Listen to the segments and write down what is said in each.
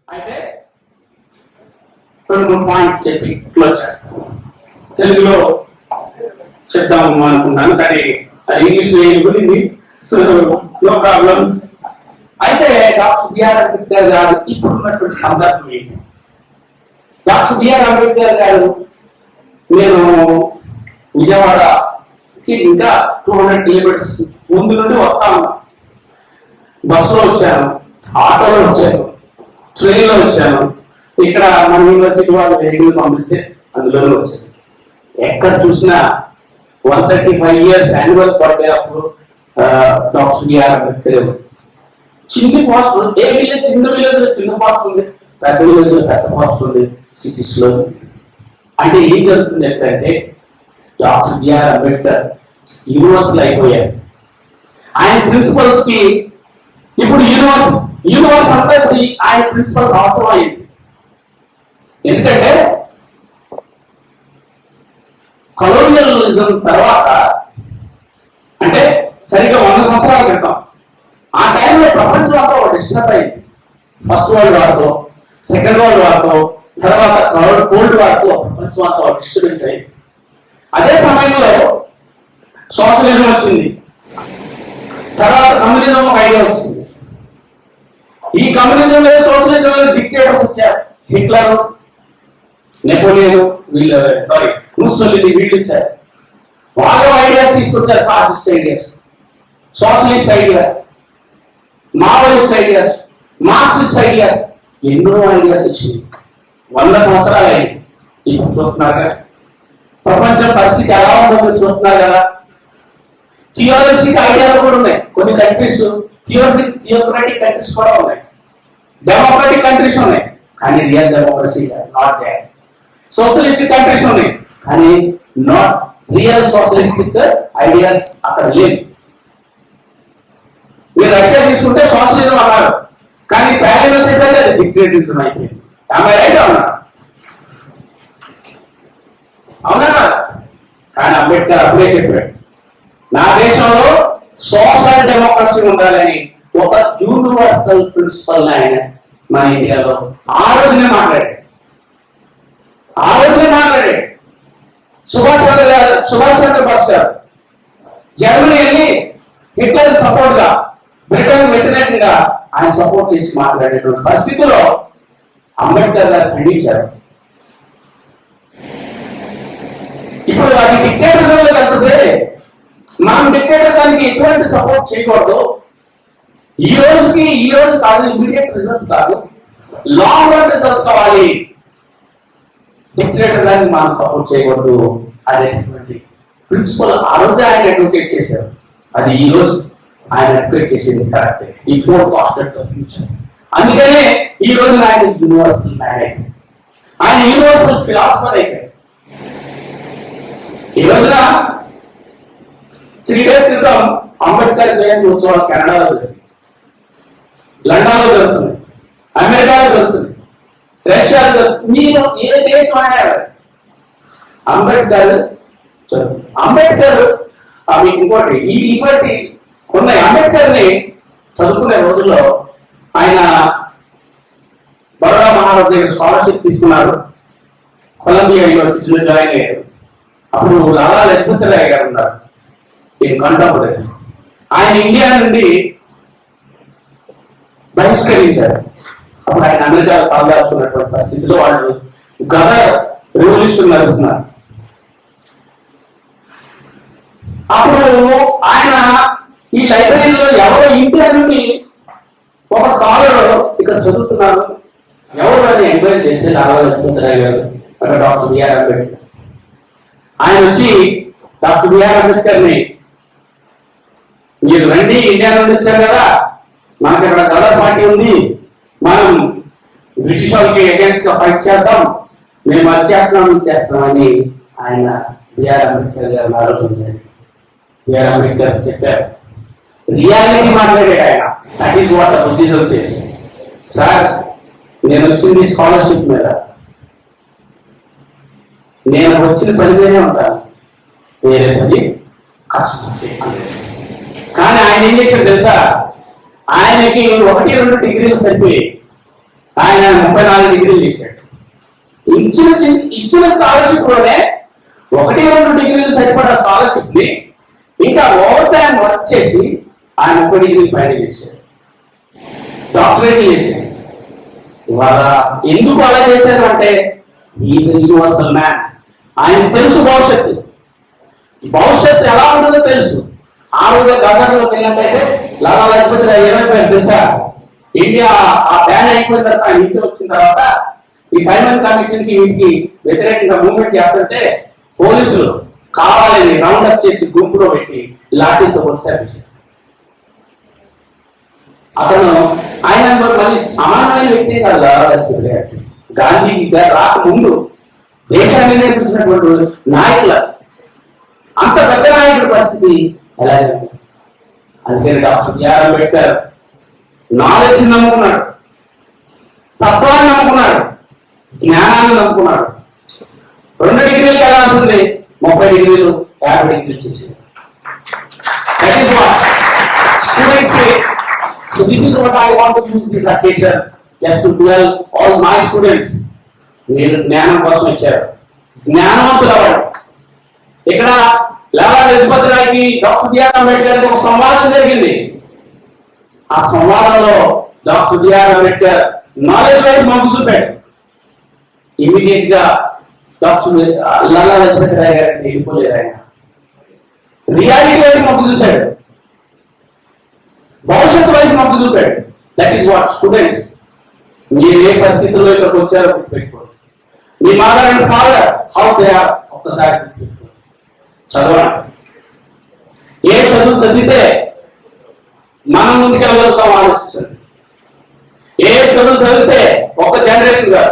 అయితే రెండు పాయింట్ చెప్పి క్లోజ్ చేస్తాను. తెలుగులో చెప్దాము అనుకున్నాను, కానీ అది ఇంగ్లీష్లో ఏమి, సో నో ప్రాబ్లం. అయితే డాక్టర్ బిఆర్ అంబేద్కర్ గారు ఇప్పుడున్నటువంటి సందర్భం ఏంటి? డాక్టర్ బిఆర్ అంబేద్కర్ గారు, నేను విజయవాడకి ఇంకా 200 కిలోమీటర్స్ ముందు నుండి వస్తా ఉన్నాను. బస్సులో వచ్చాను, ఆటోలో వచ్చాను, ట్రైన్లో వచ్చాను. ఇక్కడ మన యూనివర్సిటీ వాళ్ళు వెహికల్ పంపిస్తే అందులోనే వచ్చాను. ఎక్కడ చూసినా 135 years annual birthday of doctor BR Ambedkar. చిన్న పోస్టర్, ఏ విలేజ్ చిన్న విలేజ్ లో చిన్న పోస్టర్ ఉంది, పెద్ద విలేజ్ లో పెద్ద పోస్టర్ ఉంది, సిటీస్ లో. అంటే ఏం జరుగుతుంది అంటే డాక్టర్ బిఆర్ అంబేద్కర్ యూనివర్సల్ అయిపోయారు. ఆయన ప్రిన్సిపల్స్ కి ఇప్పుడు యూనివర్స్ అంతా ఇప్పుడు ఆయన ప్రిన్సిపల్స్ అవసరం అయింది. ఎందుకంటే కొలోనియలిజం తర్వాత, అంటే సరిగ్గా 100 సంవత్సరాల క్రితం, ఆ టైంలో ప్రపంచం అంతా ఒక డిస్టర్బ్ అయింది. ఫస్ట్ వరల్డ్ వార్తో, సెకండ్ వరల్డ్ వార్తో, తర్వాత కోల్డ్ వార్తో ప్రపంచం అంతా ఒక డిస్టర్బెన్స్ అయింది. అదే సమయంలో సోషలిజం వచ్చింది, తర్వాత కమ్యూనిజం ఒక ఐడియా వచ్చింది. ఈ కమ్యూనిజంలో సోషలిజంలో డిక్టేటర్స్ వచ్చారు, హిట్లర్, నెపోలియన్, వీళ్ళు ముస్సోలిని, వీళ్ళు ఇచ్చారు. వాళ్ళ ఐడియాస్ తీసుకొచ్చారు, fascist ideas, socialist ideas, Maoist ideas, Marxist ideas, ఎన్నో ఐడియాస్ వచ్చింది. 100 సంవత్సరాలు అయింది. ఇప్పుడు చూస్తున్నారు కదా ప్రపంచం పరిస్థితి ఎలా ఉందో చూస్తున్నారు కదా. థియోరిటిక్ ఐడియాలు కూడా ఉన్నాయి కొన్ని కంట్రీస్, థియోక్రాటిక్ కంట్రీస్ కూడా ఉన్నాయి, డెమోక్రాటిక్ కంట్రీస్ ఉన్నాయి, కానీ real democracy not they. Socialistic countries ఉన్నాయి, కానీ నాట్ రియల్ సోషలిస్టిక్ ఐడియాస్ అక్కడ లేవు. మీరు రష్యా తీసుకుంటే సోషలిజం అన్నారు, కానీ స్టాలిన్ వచ్చేసరికి అది డిక్టేటరిజం అయిపోయింది. రైట్ అవునా? అవునా? కానీ అంబేద్కర్ అప్పుడే చెప్పాడు, నా దేశంలో సోషల్ డెమోక్రసీ ఉండాలని ఒక యూనివర్సల్ ప్రిన్సిపల్ ఆయన మన ఇండియాలో ఆ రోజునే మాట్లాడాడు. సుభాష్ చంద్ర బోస్ గారు జర్మనీ వెళ్ళి హిట్లర్ సపోర్ట్ గా, బ్రిటన్ వ్యతిరేకంగా ఆయన సపోర్ట్ చేసి మాట్లాడేటువంటి పరిస్థితిలో అంబేద్కర్ గారు ఖండించారు. ఇప్పుడు అది డిక్టేటరిజంలో వెళ్తుంది. మనం డిక్టేటరిజానికి ఎటువంటి సపోర్ట్ చేయకూడదు. ఈ రోజు కాదు, ఇమీడియట్ రిజల్ట్స్ కాదు, లాంగ్ రన్ రిజల్ట్స్ కావాలి. డిక్టేటరిజానికి మనం సపోర్ట్ చేయకూడదు అనేటువంటి ప్రిన్సిపల్ ఆ రోజు ఆయన అడ్వకేట్ చేశారు. అది ఈ రోజు ఆయన అడ్వకేట్ చేసింది కరెక్ట్. ఈ ఫోర్ కాస్టెడ్ ద ఫ్యూచర్. అందుకనే ఈ రోజు ఆయన యూనివర్సల్ మ్యాన్ అయిపోయాడు, ఆయన యూనివర్సల్ ఫిలాసఫర్ అయిపోయాడు. ఈ రోజున 3 days క్రితం అంబేద్కర్ జయంతి ఉత్సవాలు కెనడాలో జరిగింది, లండన్లో జరుగుతుంది, అమెరికాలో జరుగుతుంది, రష్యాలో జరుగుతుంది. మీరు ఏ దేశం అయినా అంబేద్కర్ మీకు ఇంకోటి ఇప్పటి ఉన్నాయి. అంబేద్కర్ ని చదువుకునే రోజుల్లో ఆయన బరోడా మహారాజ్ దగ్గర స్కాలర్షిప్ తీసుకున్నారు, కొలంబియా యూనివర్సిటీలో జాయిన్ అయ్యారు. అప్పుడు లాలా లజపతి రాయ్ గారు ఉన్నారు కంటెంపరీ. ఆయన ఇండియా నుండి బహిష్కరించారు. అప్పుడు ఆయన అమెరికాలో పాల్గొన్నటువంటి పరిస్థితిలో వాళ్ళు గదర్ రెవల్యూషన్ జరుగుతున్నారు. అప్పుడు ఆయన ఈ లైబ్రరీలో ఎవరో ఇండియా నుండి ఒక స్కాలర్ ఇక్కడ చదువుతున్నారు, ఎవరు అని ఎంక్వైరీ చేస్తే లాలా లజపతి రాయ్ గారు, అక్కడ డాక్టర్ బిఆర్ అంబేద్కర్. ఆయన వచ్చి డాక్టర్ బిఆర్ అంబేద్కర్ ని, మీరు రండి, ఇండియా నుండి వచ్చారు కదా, మనకి ఇక్కడ గదర్ పార్టీ ఉంది, మనం బ్రిటిష్ వాళ్ళకి అగేన్స్ట్ గా ఫైట్ చేద్దాం, మేము అది చేస్తామని ఆయన బిఆర్ అంబేద్కర్ గారు ఆలోచించారు. బిఆర్ అంబేద్కర్ చెప్పారు, రియాలిటీ మాట్లాడాడు ఆయన. That is what Buddhism says. Sir, నేను వచ్చింది స్కాలర్షిప్ మీద, నేను వచ్చిన పని మీదే ఉంటాను, వేరే పని కష్టం. కానీ ఆయన ఏం చేశాడు తెలుసా? ఆయనకి 1-2 డిగ్రీలు సరిపోయాయి. ఆయన 34 డిగ్రీలు చేశాడు. ఇచ్చిన స్కాలర్షిప్ లోనే 1-2 డిగ్రీలు సరిపడా స్కాలర్షిప్ ని ఇంకా ఓవర్ టైం వర్క్ చేసి ఆయన 30 డిగ్రీలు పైన చేశాడు, డాక్టరేట్ చేశాడు. ఇవాళ ఎందుకు అలా చేశారు అంటే ఈజ్ యూనివర్సల్ మ్యాన్. ఆయన తెలుసు భవిష్యత్తు ఎలా ఉంటుందో తెలుసు. ఆ రోజు గవర్నర్లోకి వెళ్ళినట్టయితే లాలా లజపతి రాయ్ ఏమైపోయారు తెలుసా? ఇండియా ఆ బ్యాన్ అయిపోయిన తర్వాత ఆయన ఇంటికి వచ్చిన తర్వాత ఈ సైమన్ కమిషన్ కి వీటికి వ్యతిరేకంగా మూవ్మెంట్ చేస్తుంటే పోలీసులు కావాలని రౌండ్ అప్ చేసి గుంపులో పెట్టి లాఠీలతో కొట్టారు. అతను ఆయన మళ్ళీ సమానమైన వ్యక్తి కాదు లాలా లజపతి రాయ్. గాంధీకి రాకముందు దేశాన్ని నేర్పించినటువంటి నాయకుల అంత పెద్ద నాయకుడి పరిస్థితి ఎలాగే. అందుకని డాక్టర్ బిఆర్ అంబేద్కర్ నాలెడ్జ్ నమ్ముకున్నాడు, తత్వాన్ని నమ్ముకున్నాడు, జ్ఞానాన్ని నమ్ముకున్నాడు. 2 డిగ్రీలు వెళ్ళాల్సింది 30 డిగ్రీలు 50 డిగ్రీలు చేసింది. That is what students say. So this is what I want to use this occasion just to tell all my students. మీరు జ్ఞానం కోసం ఇచ్చారు, జ్ఞానవంతులు అవ్వడం. ఇక్కడ లాలా లజపతి రాయ్కి డాక్టర్ బిఆర్ అంబేద్కర్ ఒక సంవాదం జరిగింది. ఆ సంవాదంలో డాక్టర్ బిఆర్ అంబేద్కర్ నాలెడ్జ్ వైపు మొగ్గు చూపాడు. ఇమీడియట్ గా డాక్టర్ లాలా లజపతి రాయ్ గారికి వెళ్ళిపోలేదు. ఆయన రియాలిటీ వైపు మొగ్గు చూశాడు, భవిష్యత్తు వైపు మొగ్గు చూపాడు. దట్ ఈస్ వాట్ స్టూడెంట్స్, మీరు ఏ పరిస్థితుల్లో ఇక్కడికి వచ్చారో పెట్టుకోండి. మీ mother and father how they are ఒక్కసారి చదవండి. ఏ చదువు చదివితే మనం ముందుకెళ్ళగలుగుతాం ఆలోచించండి. ఏ చదువు చదివితే ఒక జనరేషన్ గా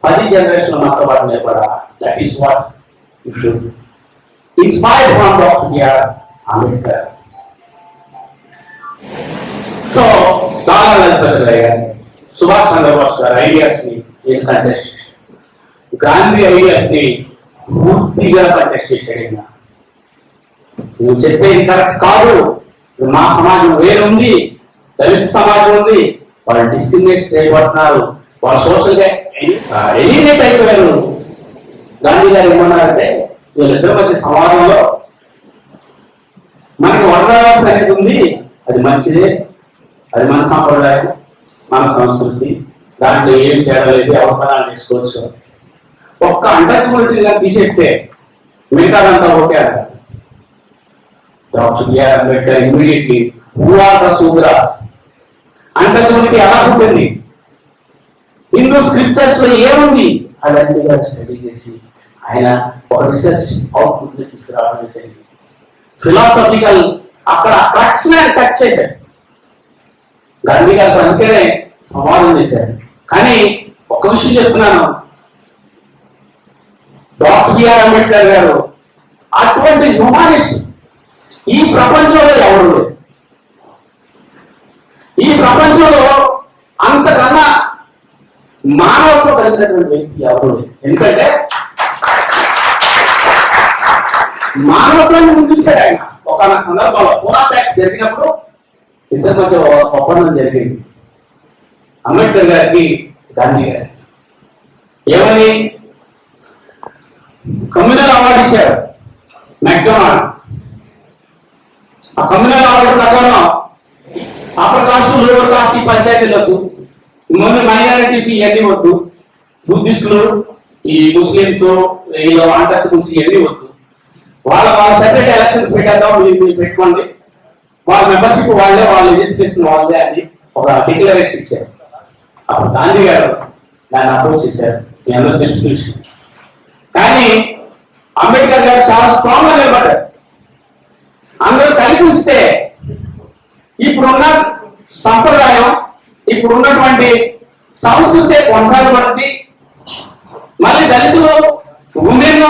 10 జనరేషన్ మనతో పాటు నిలబడా. That is what you should inspire from doctor BR Ambedkar. So Lala Lajpat Rai garu, Subhash Chandrabose గారి ఐడియాస్ ని నేను కంటెస్ట్ చేశాను, గాంధీ ఐడియాస్ ని పూర్తిగా కంటెస్ట్ చేశాడు. నువ్వు చెప్పేది కరెక్ట్ కాదు, మా సమాజం వేరుంది, దళిత సమాజం ఉంది, వాళ్ళు డిస్క్రిమినేట్ చేయబడుతున్నారు, వాళ్ళు సోషల్ గా ఎలిమినేట్ అయిపోయారు. గాంధీ గారు ఏమన్నారంటే వీళ్ళిద్దరి మధ్య సమాజంలో మనకి వనరాల్సి అనేది ఉంది, అది మంచిదే, అది మన సాంప్రదాయం, మన సంస్కృతి, దాంట్లో ఏం తేడా లేదు, అవసరాలు తీసుకోవచ్చు. ఒక్క అంటచబిలిటీగా తీసేస్తే మిగతాదంతా ఓకే అంటారు. Doctor BR Ambedkar immediately who are the Shudras, untouchability ఎలా ఉంటుంది, హిందూ స్క్రిప్చర్స్ లో ఏముంది, అవన్నీ స్టడీ చేసి ఆయన ఒక రీసెర్చ్ అవుట్పుట్ తీసుకురావడం జరిగింది. ఫిలాసఫికల్ అక్కడ క్రక్స్ టచ్ చేశాడు. గాంధీ గారు అందుకనే సమాధానం చేశారు. కానీ ఒక విషయం చెప్తున్నాను, డాక్టర్ బిఆర్ అంబేద్కర్ గారు అటువంటి హ్యూమానిస్ట్ ఈ ప్రపంచంలో ఎవరు లేదు. ఈ ప్రపంచంలో అంతకన్నా మానవత్వం కలిగినటువంటి వ్యక్తి ఎవరు లేదు. ఎందుకంటే మానవత్వాన్ని ముందుంచాడు ఆయన. ఒక సందర్భంలో పూనా ట్యాక్స్ జరిగినప్పుడు ఇద్దరి మధ్య ఒప్పందం జరిగింది, అంబేద్కర్ గారికి గాంధీ గారికి. ఏమని? కమ్యూనల్ అవార్డు ఇచ్చారు మెక్డొనాల్డ్. ఆ కమ్యూనల్ అవార్డు ప్రకారం అప్పర్ కాస్ట్ లోవర్ కాస్ట్ ఈ పంచాయతీలకు, మైనారిటీస్ ఇవన్నీ వద్దు, బుద్ధిస్టులు, ఈ ముస్లింస్, అన్టచబుల్స్ ఇవన్నీ వద్దు, వాళ్ళ సెపరేట్ ఎలక్షన్స్ పెట్టేద్దాం, మీరు పెట్టుకోండి, వాళ్ళ మెంబర్షిప్ వాళ్ళే, వాళ్ళ రిజిస్ట్రేషన్ వాళ్ళే అని ఒక డిక్లరేషన్ ఇచ్చారు. అప్పుడు గాంధీ గారు దాన్ని అప్రోచ్ చేశారు. మీ అందరూ తెలిసిన విషయం. కానీ అంబేద్కర్ గారు చాలా స్ట్రాంగ్ గా నిలబడ్డారు. అందరూ కల్పిస్తే ఇప్పుడున్న సంప్రదాయం, ఇప్పుడున్నటువంటి సంస్కృతి కొనసాగబడుతుంది. మళ్ళీ దళితులు, ఉమెన్,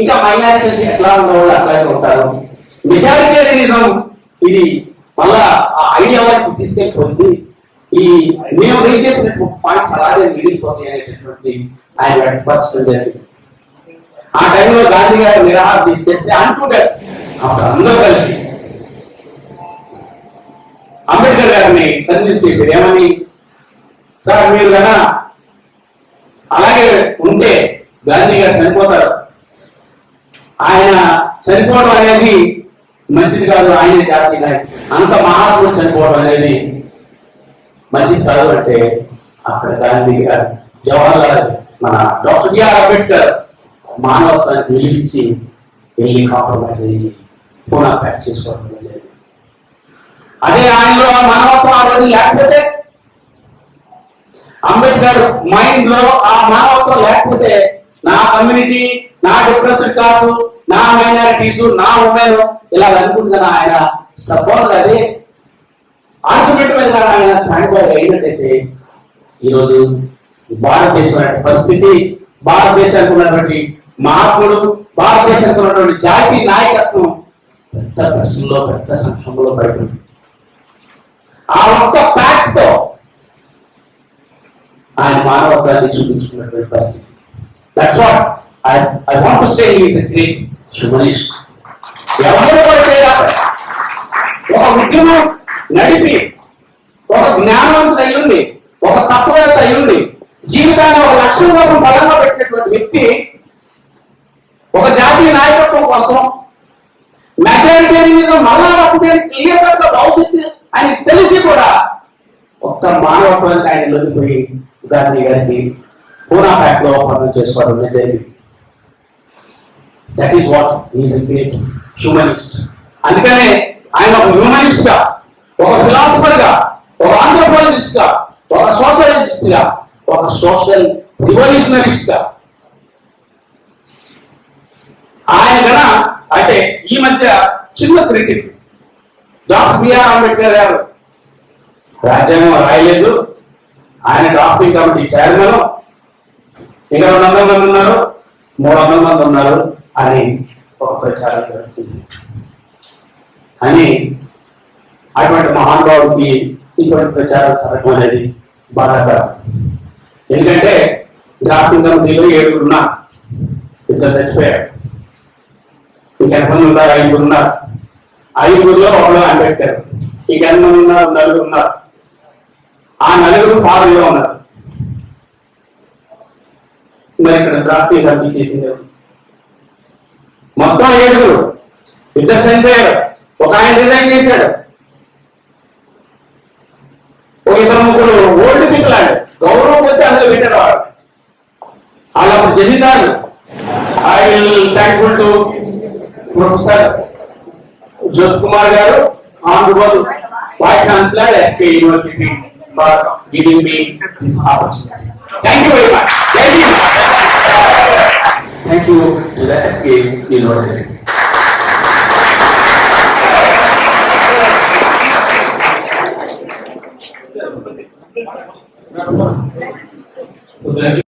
ఇంకా మైనారిటీస్ ఎట్లా ఉండేవాళ్ళు అట్లాగే ఉంటారు. మెజారిటేరియనిజం ఇది మళ్ళా ఆ ఐడియా వైపు తీసుకెళ్ళిపోతుంది. ఈ మేము రీచ్ చేసిన పాయింట్స్ అలాగే మిగిలిపోతాయి అనేటటువంటి ఆయన వ్యక్తపరచడం జరిగింది. ఆ టైంలో గాంధీ గారు నిరాహార దీక్ష చేస్తే అనుకుంటారు. అప్పుడు అందరూ కలిసి అంబేద్కర్ గారిని కన్విన్స్ చేశారు. ఏమని? సార్ మీరు కదా అలాగే ఉంటే గాంధీ గారు చనిపోతారు. ఆయన చనిపోవడం అనేది మంచిది కాదు. ఆయన జాతి నాయకుడు, అంత మహాత్ముడు చనిపోవడం అనేది మంచిది కాదు అంటే అక్కడ గాంధీ గారు, జవహర్లాల్, మన డాక్టర్ బిఆర్ అంబేద్కర్ మానవత్వాన్ని నిలిపించి వెళ్ళి కాంప్రమైజ్ అయ్యి పూనా ప్యాక్ చేసుకోవడం జరిగింది. అదే ఆయనలో మానవత్వం ఆ రోజు లేకపోతే, అంబేద్కర్ మైండ్ లో ఆ మానవత్వం లేకపోతే నా కమ్యూనిటీ, నా డిప్రెస్డ్ క్లాసు, నా మైనారిటీస్, నా ఉమెన్ ఇలా అనుకుంటున్నా ఆయన సపోర్ట్ అదే ఆర్గ్యుమెంట్ మీద ఆయన స్టాండ్ బై అయినట్టయితే ఈరోజు భారతదేశం పరిస్థితి, భారతదేశానికి ఉన్నటువంటి మహాత్ముడు, భారతదేశానికి ఉన్నటువంటి జాతి నాయకత్వం పెద్ద ప్రశ్నలో, పెద్ద సంక్షోభంలో పడుతుంది. ఆ ఒక్క ప్యాక్ట్ తో ఆయన మానవత్వాన్ని చూపించుకున్నటువంటి పరిస్థితి. That's what I want to say he is a great humanist. ఎవరు కూడా చేయాలి. ఒక ఉద్యమం నడిపి, ఒక జ్ఞానవంతుడు అయ్యుండి, ఒక తత్వవేత్త అయ్యుండి, జీవితాన్ని ఒక లక్ష్యం కోసం బలంగా పెట్టినటువంటి వ్యక్తి ఒక జాతీయ నాయకత్వం కోసం మెజారిటేరియనిజం మళ్ళా వస్తుంది అని క్లియర్ కట్ గా భవిష్యత్తు అని తెలిసి కూడా ఒక్క మానవత్వానికి ఆయన లొంగిపోయి గాంధీ గారికి పూనా ప్యాక్ లో ఒప్పందం చేసుకోవడం జరిగింది. That is what is a great humanist. అందుకనే ఆయన ఒక హ్యూమనిస్ట్ గా, ఒక ఫిలాసఫర్ గా, ఒక ఆంథ్రోపాలజిస్ట్ గా, ఒక సోషలిస్ట్ గా, ఒక సోషల్ రివల్యూషనరిస్ట్ గా ఆయన గన అంటే ఈ మధ్య చిన్న క్రిటిక్ డాక్టర్ బిఆర్ అంబేద్కర్ గారు రాజ్యాంగం రాయలేదు, ఆయన డ్రాఫ్టింగ్ కమిటీ చైర్మన్, ఇంకా 200 మంది ఉన్నారు, 300 మంది ఉన్నారు అని ఒక ప్రచారం జరుగుతుంది. అని అటువంటి మహానుభావుడికి ఇటువంటి ప్రచారం జరగడం అనేది బాధాకరం. ఎందుకంటే డ్రాఫ్టింగ్ కమిటీలో 7 ఉన్నారు, 2 చచ్చిపోయారు. ఇంకెంతమంది ఉన్నారు? 5 ఉన్నారు. 5గురిలో ఒకరు అంబేద్కర్. ఇంకెంతమంది ఉన్నారు? 4 ఉన్నారు. ఆ 4 ఫారెన్ లో ఉన్నారు. మరి ఇక్కడ డ్రాఫ్టింగ్ కమిటీ చేసింది మొత్తం 7. 2 చనిపోయారు, ఒక ఆయన రిజైన్ చేశాడు, ఒక 2-3 ఓల్డ్ పీపుల్ ఆడు గౌరవం పోతే అందులో పెట్టారు వాడు. వాళ్ళ జమీందారు. I will thankful to professor Jyoth Kumar garu, honourable vice chancellor SK university for giving me this opportunity. Thank you very much. Jai Hind. Thank you to the SK university. Thank you.